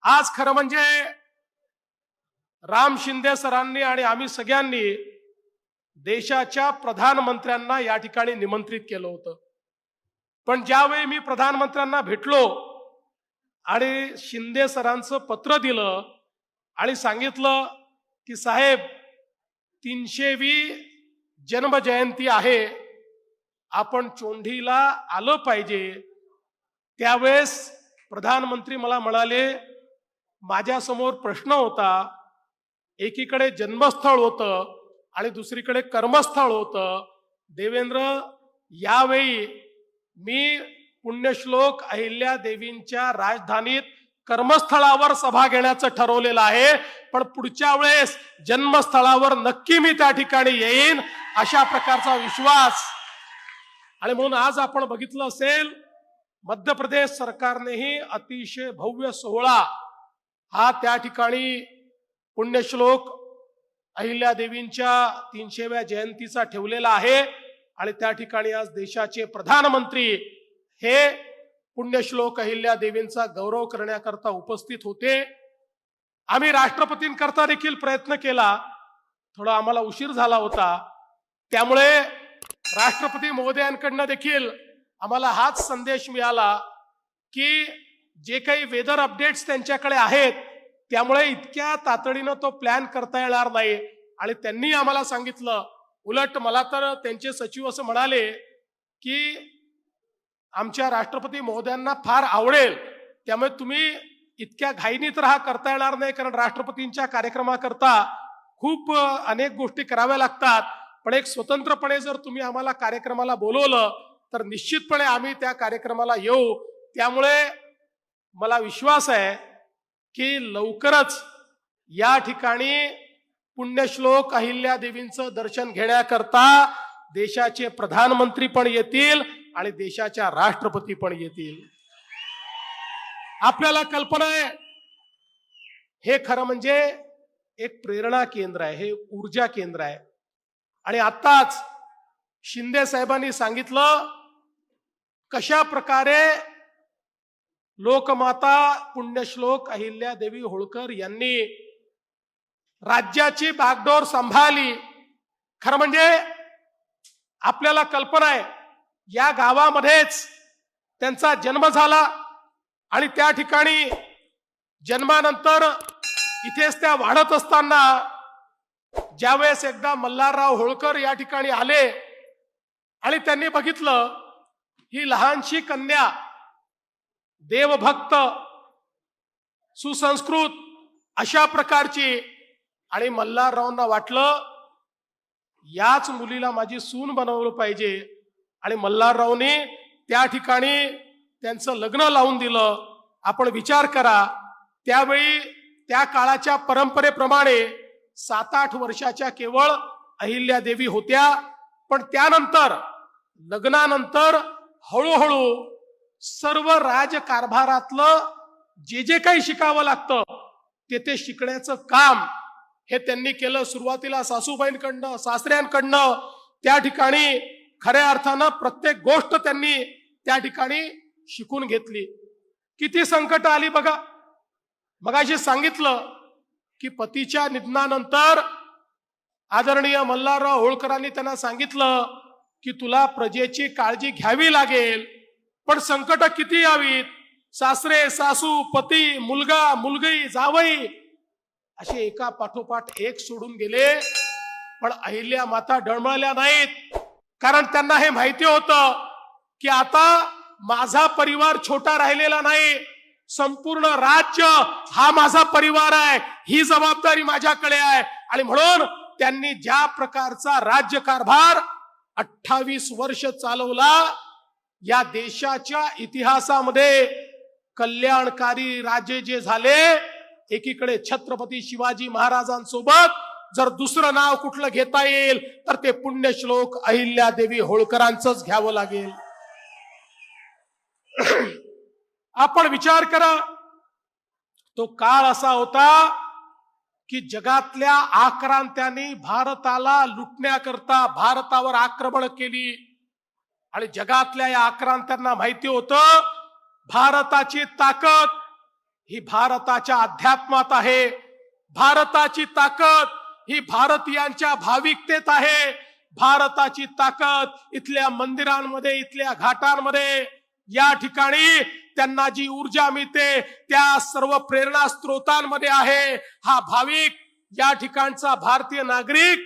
आज खरं म्हणजे राम शिंदे सरांनी आणि आम्ही सगळ्यांनी देशाच्या प्रधानमंत्र्यांना या ठिकाणी निमंत्रित केलं होतं। पण ज्यावेळी मी प्रधानमंत्र्यांना भेटलो आणि शिंदे सरांचं पत्र दिलं आणि सांगितलं की साहेब 300वी जन्मजयंती आहे, आपण चोंढीला आलं पाहिजे, त्यावेळेस प्रधानमंत्री मला म्हणाले माझ्यासमोर प्रश्न होता, एकीकडे जन्मस्थळ होतं आणि दुसरीकडे कर्मस्थळ होतं। देवेंद्र, यावेळी मी पुण्यश्लोक अहिल्या देवींच्या राजधानीत कर्मस्थळावर सभा घेण्याचं ठरवलेलं आहे, पण पुढच्या वेळेस जन्मस्थळावर नक्की मी त्या ठिकाणी येईन, अशा प्रकारचा विश्वास। आणि म्हणून आज आपण बघितलं असेल, मध्य प्रदेश सरकारनेही अतिशय भव्य सोहळा हा त्या ठिकाणी पुण्यश्लोक अहिल्या देवींच्या 300व्या जयंतीचा ठेवलेला आहे। आणि त्या ठिकाणी आज देशाचे प्रधानमंत्री हे पुण्यश्लोक अहिल्या देवींचा गौरव करण्याकरता उपस्थित होते। आम्ही राष्ट्रपतींकरता देखील प्रयत्न केला, थोडा आम्हाला उशीर झाला होता, त्यामुळे राष्ट्रपती महोदयांकडनं देखील आम्हाला हाच संदेश मिळाला की जे काही वेदर अपडेट्स त्यांच्याकडे आहेत त्यामुळे इतक्या तातडीनं तो प्लॅन करता येणार नाही। आणि त्यांनी आम्हाला सांगितलं, उलट मला तर त्यांचे सचिव असं म्हणाले की आमच्या राष्ट्रपती महोदयांना फार आवडेल, त्यामुळे तुम्ही इतक्या घाईने तर हा करता येणार नाही, कारण राष्ट्रपतींच्या कार्यक्रमाकरता खूप अनेक गोष्टी कराव्या लागतात, पण एक स्वतंत्रपणे जर तुम्ही आम्हाला कार्यक्रमाला बोलवलं तर निश्चितपणे आम्ही त्या कार्यक्रमाला येऊ। त्यामुळे मला विश्वास आहे की लवकरच या ठिकाणी पुण्यश्लोक अहिल्या देवींचं दर्शन घेण्याकरता देशाचे प्रधानमंत्री पण येतील आणि देशाच्या राष्ट्रपती पण येतील। आपल्याला कल्पना आहे, हे खरं म्हणजे एक प्रेरणा केंद्र आहे, हे ऊर्जा केंद्र आहे। आणि आताच शिंदे साहेबांनी सांगितलं कशा प्रकारे लोकमाता पुण्यश्लोक अहिल्या देवी होळकर यांनी राज्याची बागडोर सांभाळली। खरं म्हणजे आपल्याला कल्पना आहे, या गावामध्येच त्यांचा जन्म झाला आणि त्या ठिकाणी जन्मानंतर इथेच त्या वाढत असताना ज्यावेळेस एकदा मल्हारराव होळकर या ठिकाणी आले आणि त्यांनी बघितलं ही लहानशी कन्या देवभक्त सुसंस्कृत अशा प्रकारची, आणि मल्हाररावांना वाटलं याच मुलीला माझी सून बनवलं पाहिजे, आणि मल्हाररावने त्या ठिकाणी त्यांचं लग्न लावून दिलं। आपण विचार करा, त्यावेळी त्या काळाच्या परंपरेप्रमाणे 7-8 वर्षाच्या केवळ अहिल्या देवी होत्या, पण त्यानंतर लग्नानंतर हळूहळू सर्व राजकारभारातलं जे जे काही शिकावं लागतं ते शिकण्याचं काम हे त्यांनी केलं। सुरुवातीला सासूबाईंकडनं, सासऱ्यांकडनं त्या ठिकाणी खऱ्या अर्थानं प्रत्येक गोष्ट त्यांनी त्या ठिकाणी शिकून घेतली। किती संकट आली बघा। मगाशी सांगितलं की पतीच्या निधनानंतर आदरणीय मल्हारराव होळकरांनी त्यांना सांगितलं की तुला प्रजेची काळजी घ्यावी लागेल, पण संकट किती यावीत, सासरे सासू पती मुलगा मुलगी जावई असे एका पाठोपाठ एक सोडून गेले, पण अहिल्या माता डळमळल्या नाहीत, कारण त्यांना हे माहिती होतं की आता माझा परिवार छोटा राहिलेला नाही, संपूर्ण राज्य हा माझा परिवार आहे, ही जबाबदारी माझ्याकडे आहे। आणि म्हणून त्यांनी ज्या प्रकारचा राज्यकारभार 28 वर्ष चालवला, या देशाच्या इतिहासामध्ये कल्याणकारी राजे जे झाले, एकीकडे छत्रपती शिवाजी महाराजांसोबत जर दुसरं नाव कुठलं घेता येईल तर ते पुण्यश्लोक अहिल्या देवी होळकरांचंच घ्यावं लागेल। आपण विचार करा, तो काळ असा होता की जगातल्या आक्रांत्यांनी भारताला लुटण्याकरता भारतावर आक्रमण केली, आणि जगातल्या या आक्रांत्यांना माहिती होतं भारताची ताकद ही भारताच्या अध्यात्मात आहे. भारताची ताकद ही भारतीयांच्या भाविकतेत आहे. भारताची ताकद इथल्या मंदिरांमध्ये, इथल्या घाटांमध्ये, या ठिकाणी त्यांना जी ऊर्जा मिळते त्या सर्व प्रेरणा स्त्रोतांमध्ये आहे. हा भाविक, या ठिकाणचा भारतीय नागरिक,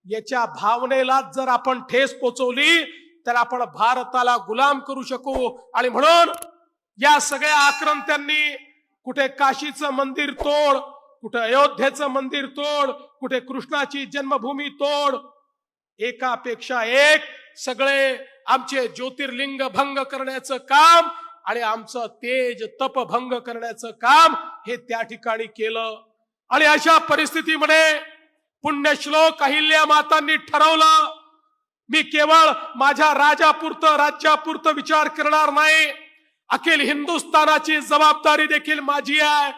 याच्या भावनेला जर आपण ठेस पोचवली तर आपण भारताला गुलाम करू शकू. आणि म्हणून या सगळ्या आक्रमत्यांनी कुठे काशीचं मंदिर तोड, कुठे अयोध्येचं मंदिर तोड, कुठे कृष्णाची जन्मभूमी तोड, एकापेक्षा एक सगळे आमचे ज्योतिर्लिंग भंग करण्याचं काम आणि आमचं तेज तप भंग करण्याचं काम हे त्या ठिकाणी केलं. आणि अशा परिस्थितीमध्ये पुण्यश्लोक अहिल्या मातांनी ठरवलं, मी केवळ माझ्या राजापुरतं, राज्यापुरतं विचार करणार नाही, अखिल हिंदुस्थानाची जबाबदारी देखील माझी आहे.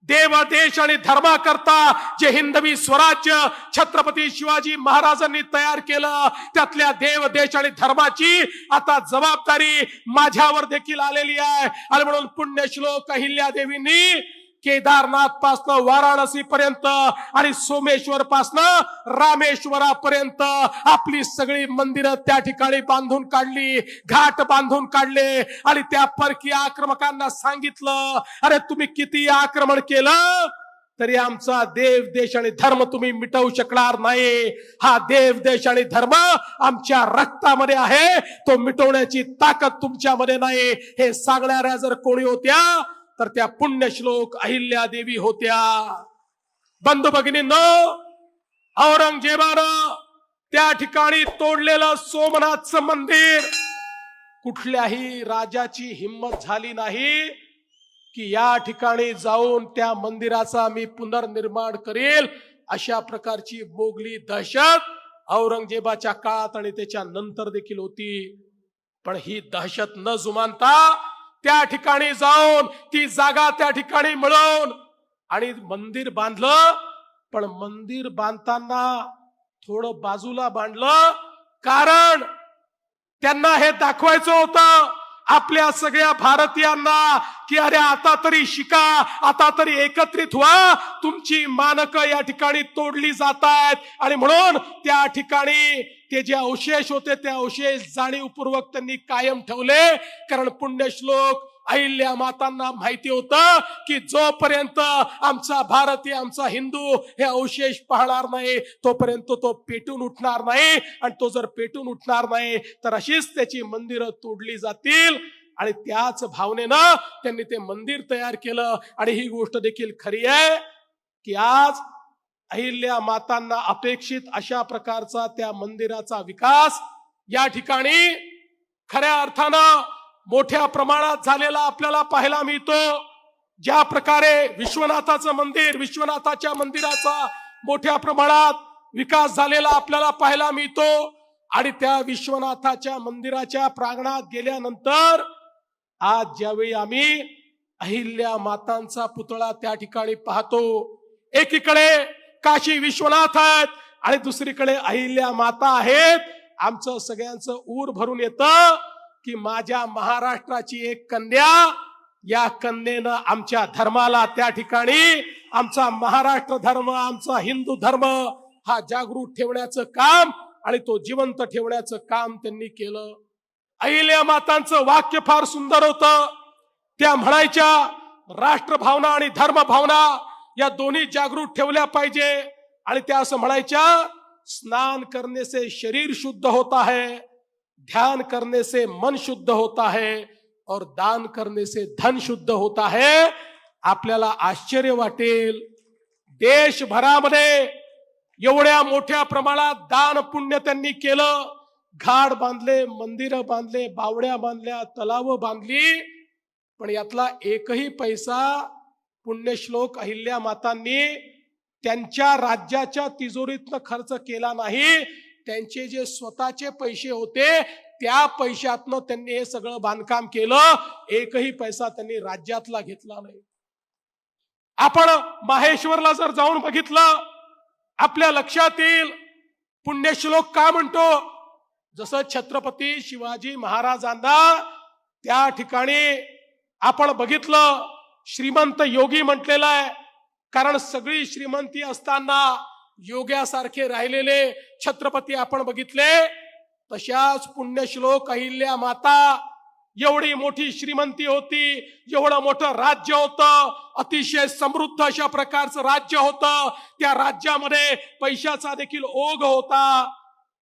देव, देश आणि धर्माकरता जे हिंदवी स्वराज्य छत्रपती शिवाजी महाराजांनी तयार केलं, त्यातल्या देव, देश आणि धर्माची आता जबाबदारी माझ्यावर देखील आलेली आहे. आणि म्हणून पुण्यश्लोक अहिल्या देवींनी केदारनाथ पासनं वाराणसी पर्यंत आणि सोमेश्वर पासनं रामेश्वरापर्यंत आपली सगळी मंदिरं त्या ठिकाणी बांधून काढली, घाट बांधून काढले. आणि त्या परकीय आक्रमकांना सांगितलं, अरे तुम्ही किती आक्रमण केलं तरी आमचा देव, देश आणि धर्म तुम्ही मिटवू शकणार नाही. हा देव, देश आणि धर्म आमच्या रक्तामध्ये आहे, तो मिटवण्याची ताकद तुमच्यामध्ये नाही. हे सांगणाऱ्या जर कोणी होत्या तर त्या पुण्यश्लोक अहिल्या देवी होत्या. बंधू भगिनींनो, औरंगजेबानं त्या ठिकाणी तोडलेलं सोमनाथचं मंदिर, कुठल्याही राजाची हिंमत झाली नाही की या ठिकाणी जाऊन त्या मंदिराचा मी पुनर्निर्माण करेल. अशा प्रकारची मोगली दहशत औरंगजेबाच्या काळात आणि त्याच्या नंतर देखील होती. पण ही दहशत न जुमानता त्या ठिकाणी जाऊन ती जागा त्या ठिकाणी मिळवून आणि मंदिर बांधलं. पण मंदिर बांधताना थोडं बाजूला बांधलं, कारण त्यांना हे दाखवायचं होतं आपल्या सगळ्या भारतीयांना की अरे आता तरी शिका, आता तरी एकत्रित व्हा, तुमची मानकं या ठिकाणी तोडली जात आहेत. आणि म्हणून त्या ठिकाणी ते जे अवशेष होते ते अवशेष जाणीवपूर्वक त्यांनी कायम ठेवले. कारण पुण्यश्लोक अहिल्या मातांना माहिती होतं की जोपर्यंत आमचा भारतीय, आमचा हिंदू हे अवशेष पाहणार नाही तोपर्यंत तो पेटून उठणार नाही. आणि तो जर पेटून उठणार नाही तर अशीच त्याची मंदिरं तोडली जातील. आणि त्याच भावनेनं त्यांनी ते मंदिर तयार केलं. आणि ही गोष्ट देखील खरी आहे की आज अहिल्या मातांना अपेक्षित अशा प्रकारचा त्या मंदिराचा विकास या ठिकाणी खऱ्या अर्थानं मोठ्या प्रमाणात झालेला आपल्याला पाहायला मिळतो. ज्या प्रकारे विश्वनाथाचं मंदिर, विश्वनाथाच्या मंदिराचा मोठ्या प्रमाणात विकास झालेला आपल्याला पाहायला मिळतो. आणि त्या विश्वनाथाच्या मंदिराच्या प्रांगणात गेल्यानंतर आज ज्यावेळी आम्ही अहिल्या मातांचा पुतळा त्या ठिकाणी पाहतो, एकीकडे काशी विश्वनाथ आहेत आणि दुसरीकडे अहिल्या माता आहेत, आमचं सगळ्यांचं ऊर भरून येतं की माझ्या महाराष्ट्राची एक कन्या, या कन्येनं आमच्या धर्माला त्या ठिकाणी, आमचा महाराष्ट्र धर्म, आमचा हिंदू धर्म हा जागृत ठेवण्याचं काम आणि तो जिवंत ठेवण्याचं काम त्यांनी केलं. अहिल्या मातांचं वाक्य फार सुंदर होतं. त्या म्हणायच्या, राष्ट्रभावना आणि धर्मभावना या दोन्ही जागृत ठेवल्या पाहिजे. आणि त्या असं म्हणायच्या, स्नान करने से शरीर शुद्ध होता है, ध्यान करने से मन शुद्ध होता है और दान करने से धन शुद्ध होता है. आपल्याला आश्चर्य वाटेल, देशभरामध्ये एवढ्या मोठ्या प्रमाणात दान पुण्य त्यांनी केलं. घाट बांधले, मंदिरं बांधले, बावड्या बांधल्या, तलाव बांधली. पण यातला एकही पैसा पुण्यश्लोक अहिल्या मातांनी त्यांच्या राज्याच्या तिजोरीतनं खर्च केला नाही. त्यांचे जे स्वतःचे पैसे होते त्या पैशातनं त्यांनी हे सगळं बांधकाम केलं. एकही पैसा त्यांनी राज्यातला घेतला नाही. आपण माहेश्वरला जर जाऊन बघितलं, आपल्या लक्षात येईल पुण्यश्लोक का म्हणतो. जसं छत्रपती शिवाजी महाराजांना त्या ठिकाणी आपण बघितलं श्रीमंत योगी म्हटलेला आहे, कारण सगळी श्रीमंती असताना योग्यासारखे राहिलेले छत्रपती आपण बघितले. तशाच पुण्यश्लोक अहिल्या माता, एवढी मोठी श्रीमंती होती, एवढं मोठं राज्य होतं, अतिशय समृद्ध अशा प्रकारचं राज्य होतं. त्या राज्यामध्ये पैशाचा देखील ओघ होता.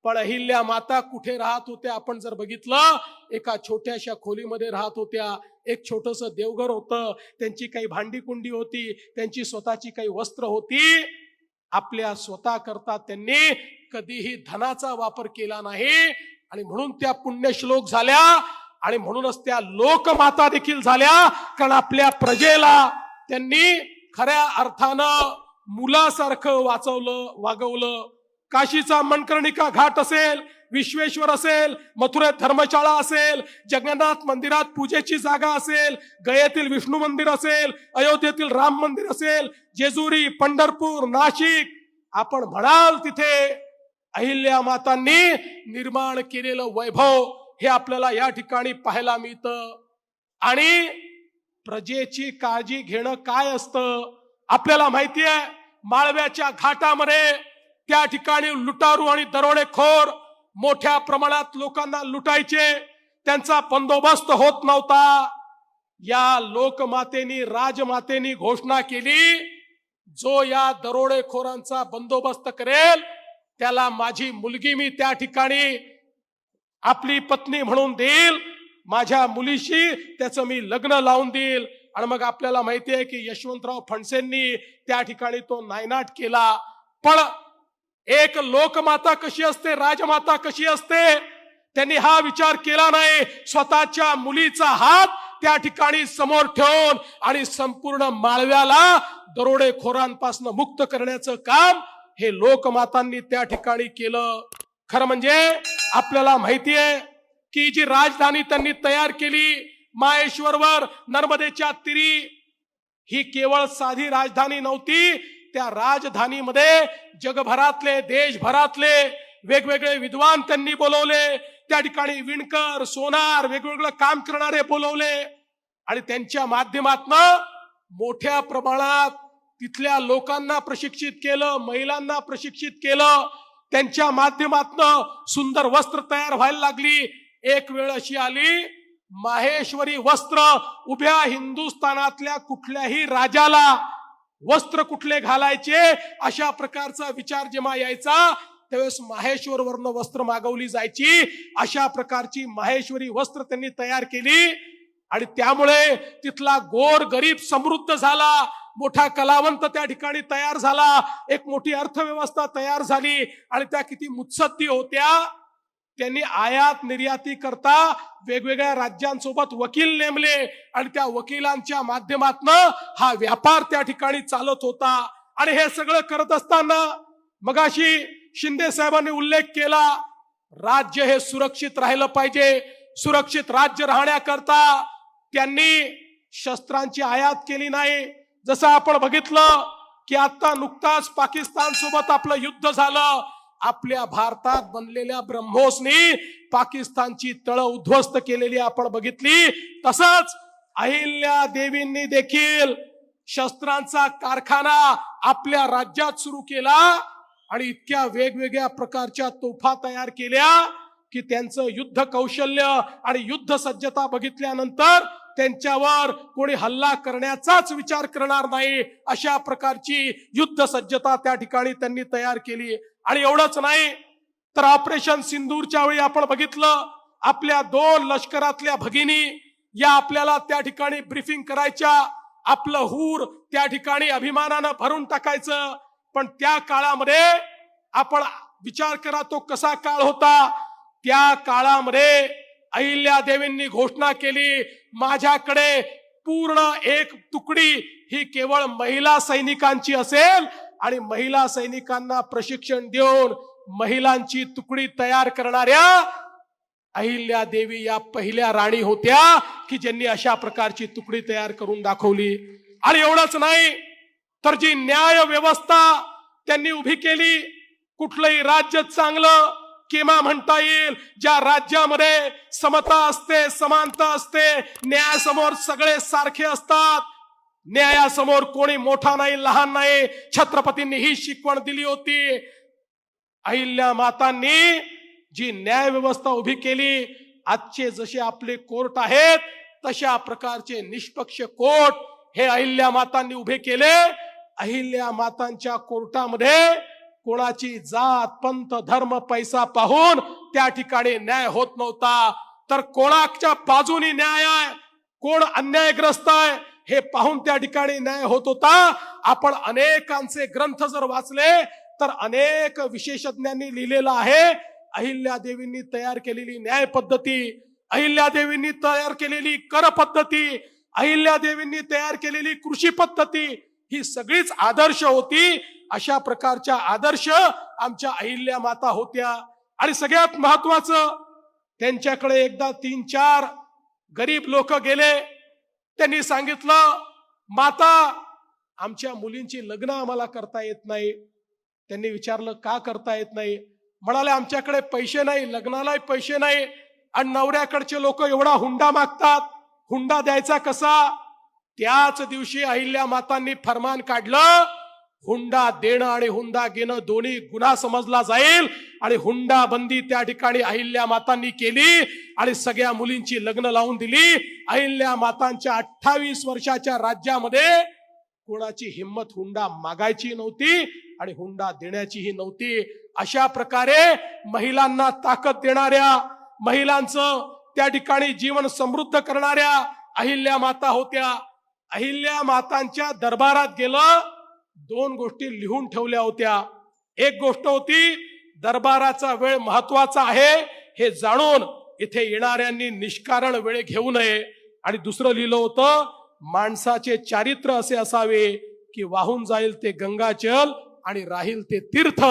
पण अहिल्या माता कुठे राहत होत्या आपण जर बघितलं, एका छोट्याशा खोलीमध्ये राहत होत्या. एक छोटंसं देवघर होतं, त्यांची काही भांडी कुंडी होती, त्यांची स्वतःची काही वस्त्र होती. आपल्या स्वतः करता त्यांनी कधीही धनाचा वापर केला नाही आणि म्हणून त्या पुण्यश्लोक झाल्या आणि म्हणूनच त्या लोकमाता देखील झाल्या. कारण आपल्या प्रजेला त्यांनी खऱ्या अर्थानं मुलासारखं वागवलं. काशीचा मनकर्णिका घाट असेल, विश्वेश्वर असेल, मथुरेत धर्मशाळा असेल, जगन्नाथ मंदिरात पूजेची जागा असेल, गयेतील विष्णू मंदिर असेल, अयोध्येतील राम मंदिर असेल, जेजुरी, पंढरपूर, नाशिक, आपण म्हणाल तिथे अहिल्या मातांनी निर्माण केलेलं वैभव हे आपल्याला या ठिकाणी पाहायला मिळतं. आणि प्रजेची काळजी घेणं काय असतं आपल्याला माहिती आहे. माळव्याच्या घाटामध्ये त्या ठिकाणी लुटारू आणि दरोडेखोर मोठ्या प्रमाणात लोकांना लुटायचे, त्यांचा बंदोबस्त होत नव्हता. या लोकमातेनी, राजमातेनी घोषणा केली, जो या दरोडेखोरांचा बंदोबस्त करेल त्याला माझी मुलगी मी त्या ठिकाणी आपली पत्नी म्हणून देईल, माझ्या मुलीशी त्याचं मी लग्न लावून देईल. आणि मग आपल्याला माहिती आहे की यशवंतराव फडसेंनी त्या ठिकाणी तो नायनाट केला. पण एक लोकमाता कशी असते, राजमाता कशी असते, त्यांनी हा विचार केला नाही. स्वतःच्या मुलीचा हात त्या ठिकाणी समोर ठेवून आणि संपूर्ण माळव्याला दरोडेखोरांपासून मुक्त करण्याचं काम हे लोकमातांनी त्या ठिकाणी केलं. खरं म्हणजे आपल्याला माहिती आहे की जी राजधानी त्यांनी तयार केली माहेश्वरवर नर्मदेच्या तीरी, ही केवळ साधी राजधानी नव्हती. त्या राजधानीमध्ये जगभरातले, देशभरातले वेगवेगळे विद्वान त्यांनी बोलवले. त्या ठिकाणी विणकर, सोनार, वेगवेगळं काम करणारे बोलवले आणि त्यांच्या माध्यमातून मोठ्या प्रमाणात तिथल्या लोकांना प्रशिक्षित केलं, महिलांना प्रशिक्षित केलं. त्यांच्या माध्यमातून सुंदर वस्त्र तयार व्हायला लागली. एक वेळ अशी आली, माहेश्वरी वस्त्र उभ्या हिंदुस्थानातल्या कुठल्याही राजाला वस्त्र कुठले घालायचे अशा प्रकारचा विचार जेव्हा यायचा त्यावेळेस माहेश्वरवरनं वस्त्र मागवली जायची. अशा प्रकारची माहेश्वरी वस्त्र त्यांनी तयार केली आणि त्यामुळे तिथला गोर गरीब समृद्ध झाला. मोठा कलावंत त्या ठिकाणी तयार झाला. एक मोठी अर्थव्यवस्था तयार झाली आणि त्या किती मुत्सद्दी होत्या. त्यांनी आयात निर्याती करता वेगवेगळ्या राज्यांसोबत वकील नेमले आणि त्या वकिलांच्या माध्यमातून हा व्यापार त्या ठिकाणी चालत होता. आणि हे सगळं करत असताना मगाशी शिंदे साहेबांनी उल्लेख केला, राज्य हे सुरक्षित राहिलं पाहिजे. सुरक्षित राज्य राहण्याकरता त्यांनी शस्त्रांची आयात केली नाही. जसं आपण बघितलं की आता नुकताच पाकिस्तान सोबत आपलं युद्ध झालं. आपल्या भारतात बनलेल्या ब्रह्मोसनी पाकिस्तानची तळ उद्ध्वस्त केलेली आपण बघितली. तसंच अहिल्या देवींनी देखील शस्त्रांचा कारखाना आपल्या राज्यात सुरू केला आणि इतक्या वेगवेगळ्या प्रकारच्या तोफा तयार केल्या की त्यांचं युद्ध कौशल्य आणि युद्ध सज्जता बघितल्यानंतर त्यांच्यावर कोणी हल्ला करण्याचाच विचार करणार नाही अशा प्रकारची युद्ध सज्जता त्या ठिकाणी त्यांनी तयार केली. आणि एवढंच नाही तर ऑपरेशन सिंदूरच्या वेळी आपण बघितलं, आपल्या 2 लष्करातल्या भगिनी या आपल्याला त्या ठिकाणी ब्रीफिंग करायच्या. आपलं हूर त्या ठिकाणी अभिमानानं भरून टाकायचं. पण त्या काळामध्ये आपण विचार करा तो कसा काळ होता. त्या काळामध्ये अहिल्या देवींनी घोषणा केली, माझ्याकडे पूर्ण एक तुकडी ही केवळ महिला सैनिकांची असेल आणि महिला सैनिकांना प्रशिक्षण देऊन महिलांची तुकडी तयार करणाऱ्या अहिल्या देवी या पहिल्या राणी होत्या की ज्यांनी अशा प्रकारची तुकडी तयार करून दाखवली. आणि एवढंच नाही तर जी न्याय व्यवस्था त्यांनी उभी केली, कुठलंही राज्य चांगलं किंवा म्हणता येईल ज्या राज्यामध्ये समता असते, समानता असते, न्यायासमोर सगळे सारखे असतात, न्यायासमोर कोणी मोठा नाही लहान नाही, छत्रपतींनी ही शिकवण दिली होती. अहिल्या मातांनी जी न्याय व्यवस्था उभी केली, आजचे जसे आपले कोर्ट आहेत तशा प्रकारचे निष्पक्ष कोर्ट हे अहिल्या मातांनी उभे केले. अहिल्या मातांच्या कोर्टामध्ये कोणाची जात पंथ धर्म पैसा पाहून त्या ठिकाणी न्याय होत नव्हता, तर कोणाच्या बाजूनी न्याय आहे, कोण अन्यायग्रस्त आहे हे पाहून त्या ठिकाणी न्याय होत होता. आपण अनेकांचे ग्रंथ जर वाचले तर अनेक विशेषज्ञांनी लिहिलेलं आहे, अहिल्यादेवींनी तयार केलेली न्याय पद्धती, अहिल्यादेवींनी तयार केलेली कर पद्धती, अहिल्यादेवींनी तयार केलेली कृषी पद्धती ही सगळीच आदर्श होती. अशा प्रकारच्या आदर्श आमच्या अहिल्या माता होत्या. आणि सगळ्यात महत्वाचं, त्यांच्याकडे एकदा 3-4 गरीब लोक गेले. त्यांनी सांगितलं, माता आमच्या मुलींची लग्न आम्हाला करता येत नाही. त्यांनी विचारलं, का करता येत नाही? म्हणाले, आमच्याकडे पैसे नाही, लग्नालाही पैसे नाही, आणि नवऱ्याकडचे लोक एवढा हुंडा मागतात, हुंडा द्यायचा कसा? त्याच दिवशी अहिल्या मातांनी फरमान काढलं, हुंडा देणं आणि हुंडा घेणं दोन्ही गुन्हा समजला जाईल. आणि हुंडा बंदी त्या ठिकाणी अहिल्या मातांनी केली आणि सगळ्या मुलींची लग्न लावून दिली. अहिल्या मातांच्या 28 वर्षाच्या राज्यामध्ये कोणाची हिम्मत हुंडा मागायची नव्हती आणि हुंडा देण्याचीही नव्हती. अशा प्रकारे महिलांना ताकद देणाऱ्या, महिलांचं त्या ठिकाणी जीवन समृद्ध करणाऱ्या अहिल्या माता होत्या. अहिल्या मातांच्या दरबारात गेलं, 2 गोष्टी लिहून ठेवल्या होत्या. एक गोष्ट होती, दरबाराचा वेळ महत्वाचा आहे हे जाणून इथे येणाऱ्यांनी निष्कारण वेळ घेऊ नये. आणि दुसरं लिहिलं होतं, माणसाचे चारित्र्य असे असावे की वाहून जाईल ते गंगाजल आणि राहील ते तीर्थ.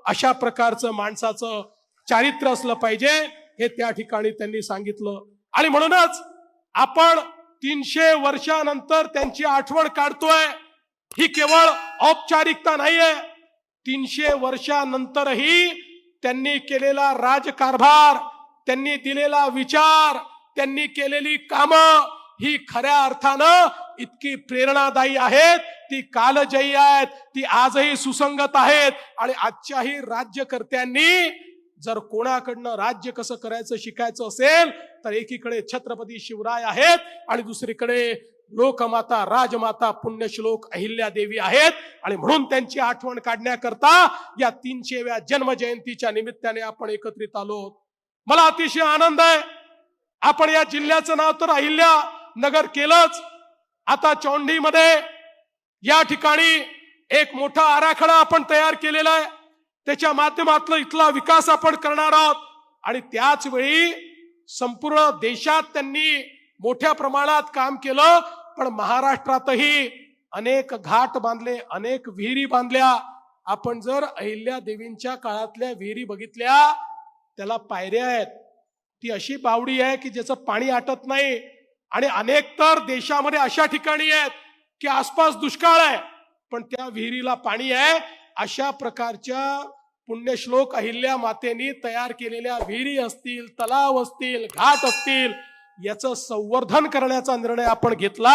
अशा प्रकारचं माणसाचं चारित्र्य असलं पाहिजे हे त्या ठिकाणी त्यांनी सांगितलं. आणि म्हणूनच आपण 300 वर्षानंतर त्यांची आठवण काढतोय. ही केवळ औपचारिकता नाहीये. 300 वर्षानंतरही त्यांनी केलेला राजकारभार, त्यांनी दिलेला विचार, त्यांनी केलेली कामं ही खऱ्या अर्थानं इतकी प्रेरणादायी आहेत, ती कालजयी आहेत, ती आजही सुसंगत आहेत. आणि आजच्याही राज्यकर्त्यांनी जर कोणाकडनं राज्य कसं करायचं शिकायचं असेल तर एकीकडे छत्रपती शिवराय आहेत आणि दुसरीकडे लोकमाता राजमाता पुण्यश्लोक अहिल्यादेवी आहेत. आणि म्हणून त्यांची आठवण काढण्याकरता या 300व्या जन्मजयंतीच्या निमित्ताने आपण एकत्रित आलो. मला अतिशय आनंद आहे, आपण या जिल्ह्याचं नाव तर अहिल्या नगर केलंच, आता चौंडीमध्ये या ठिकाणी एक मोठा आराखडा आपण तयार केलेला आहे. त्याच्या माध्यमातून इथला विकास आपण करणार आहोत. आणि त्याच वेळी संपूर्ण देशात त्यांनी मोठ्या प्रमाणात काम केलं, पण महाराष्ट्रातही अनेक घाट बांधले, अनेक विहिरी बांधल्या. आपण जर अहिल्या देवींच्या काळातल्या विहिरी बघितल्या, त्याला पायऱ्या आहेत. ती अशी बावडी आहे की ज्याचं पाणी आटत नाही. आणि अनेक तर देशामध्ये अशा ठिकाणी आहेत की आसपास दुष्काळ आहे पण त्या विहिरीला पाणी आहे. अशा प्रकारच्या पुण्यश्लोक अहिल्या मातेनी तयार केलेल्या विहिरी असतील, तलाव असतील, घाट असतील, याचं संवर्धन करण्याचा निर्णय आपण घेतला.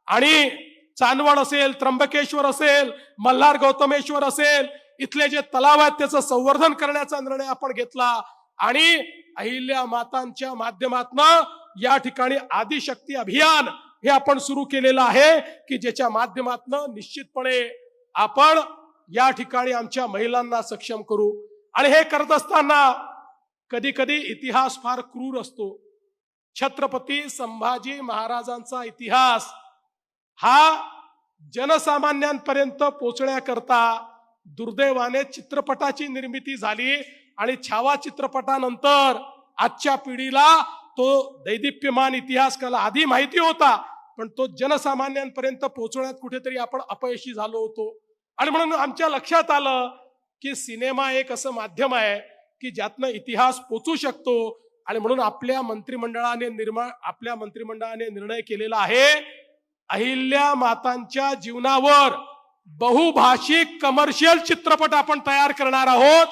आणि चांदवड असेल, त्र्यंबकेश्वर असेल, मल्हार गौतमेश्वर असेल, इथले जे तलाव आहेत त्याचं संवर्धन करण्याचा निर्णय आपण घेतला. आणि अहिल्या मातांच्या माध्यमातून या ठिकाणी आदिशक्ती अभियान हे आपण सुरू केलेलं आहे की ज्याच्या माध्यमातून निश्चितपणे आपण या ठिकाणी आमच्या महिलांना सक्षम करू. आणि हे करत असताना कधी कधी इतिहास फार क्रूर असतो. छत्रपती संभाजी महाराजांचा इतिहास हा जनसामान्यांपर्यंत पोहोचण्याकरता दुर्दैवाने चित्रपटाची निर्मिती झाली आणि छावा चित्रपटानंतर आजच्या पिढीला तो दैदिप्यमान इतिहास कला आधी माहिती होता, पण तो जनसामान्यांपर्यंत पोहोचण्यात कुठेतरी आपण अपयशी झालो होतो. आणि म्हणून आमच्या लक्षात आलं की सिनेमा एक असं माध्यम आहे की ज्यातनं इतिहास पोचू शकतो. आणि म्हणून आपल्या मंत्रिमंडळाने निर्णय केलेला आहे, अहिल्या मातांच्या जीवनावर बहुभाषिक कमर्शियल चित्रपट आपण तयार करणार आहोत,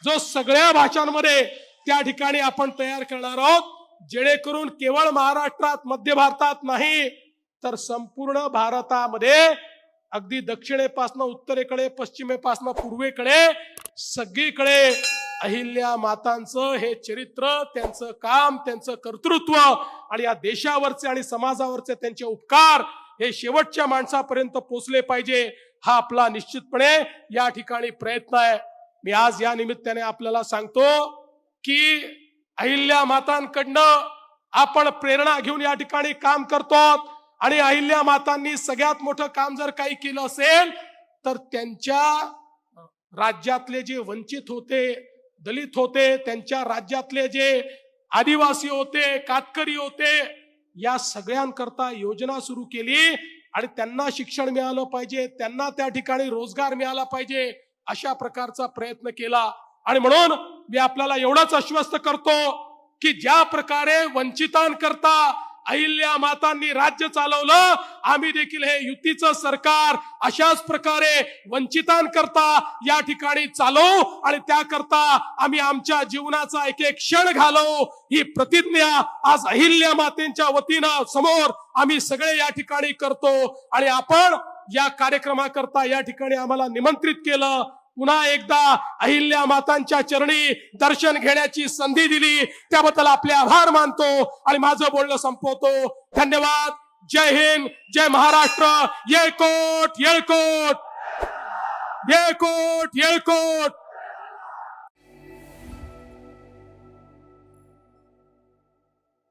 जो सगळ्या भाषांमध्ये त्या ठिकाणी आपण तयार करणार आहोत, जेणेकरून केवळ महाराष्ट्रात, मध्य भारतात नाही तर संपूर्ण भारतामध्ये अगदी दक्षिणेपासून उत्तरेकडे, पश्चिमेपासून पूर्वेकडे सगळीकडे अहिल्या मातांचं हे चरित्र, त्यांचं काम, त्यांचं कर्तृत्व आणि या देशावरचे आणि समाजावरचे त्यांचे उपकार हे शेवटच्या माणसापर्यंत पोहोचले पाहिजे, हा आपला निश्चितपणे या ठिकाणी प्रयत्न आहे. मी आज या निमित्ताने आपल्याला सांगतो की अहिल्या मातांकडनं आपण प्रेरणा घेऊन या ठिकाणी काम करतो आणि अहिल्या मातांनी सगळ्यात मोठं काम जर काही केलं असेल तर त्यांच्या राज्यातले जे वंचित होते, दलित होते, त्यांच्या राज्यातले जे आदिवासी होते, कातकरी होते, या सगळ्यांकरता योजना सुरू केली आणि त्यांना शिक्षण मिळालं पाहिजे, त्यांना त्या ठिकाणी रोजगार मिळाला पाहिजे, अशा प्रकारचा प्रयत्न केला. आणि म्हणून मी आपल्याला एवढंच आश्वस्त करतो की ज्या प्रकारे वंचितांकरता अहिल्या मातांनी राज्य चालवलं, आम्ही देखील हे युतीचं सरकार अशाच प्रकारे वंचितांकरता या ठिकाणी चालवू आणि त्याकरता आम्ही आमच्या जीवनाचा एक एक क्षण घालवू, ही प्रतिज्ञा आज अहिल्या मातेंच्या वतीनं समोर आम्ही सगळे या ठिकाणी करतो. आणि आपण या कार्यक्रमाकरता या ठिकाणी आम्हाला निमंत्रित केलं, पुन्हा एकदा अहिल्या मातांच्या चरणी दर्शन घेण्याची संधी दिली, त्याबद्दल आपले आभार मानतो आणि माझं बोलणं संपवतो. धन्यवाद. जय हिंद, जय महाराष्ट्र. येळकोट येळकोट, येळकोट येळकोट.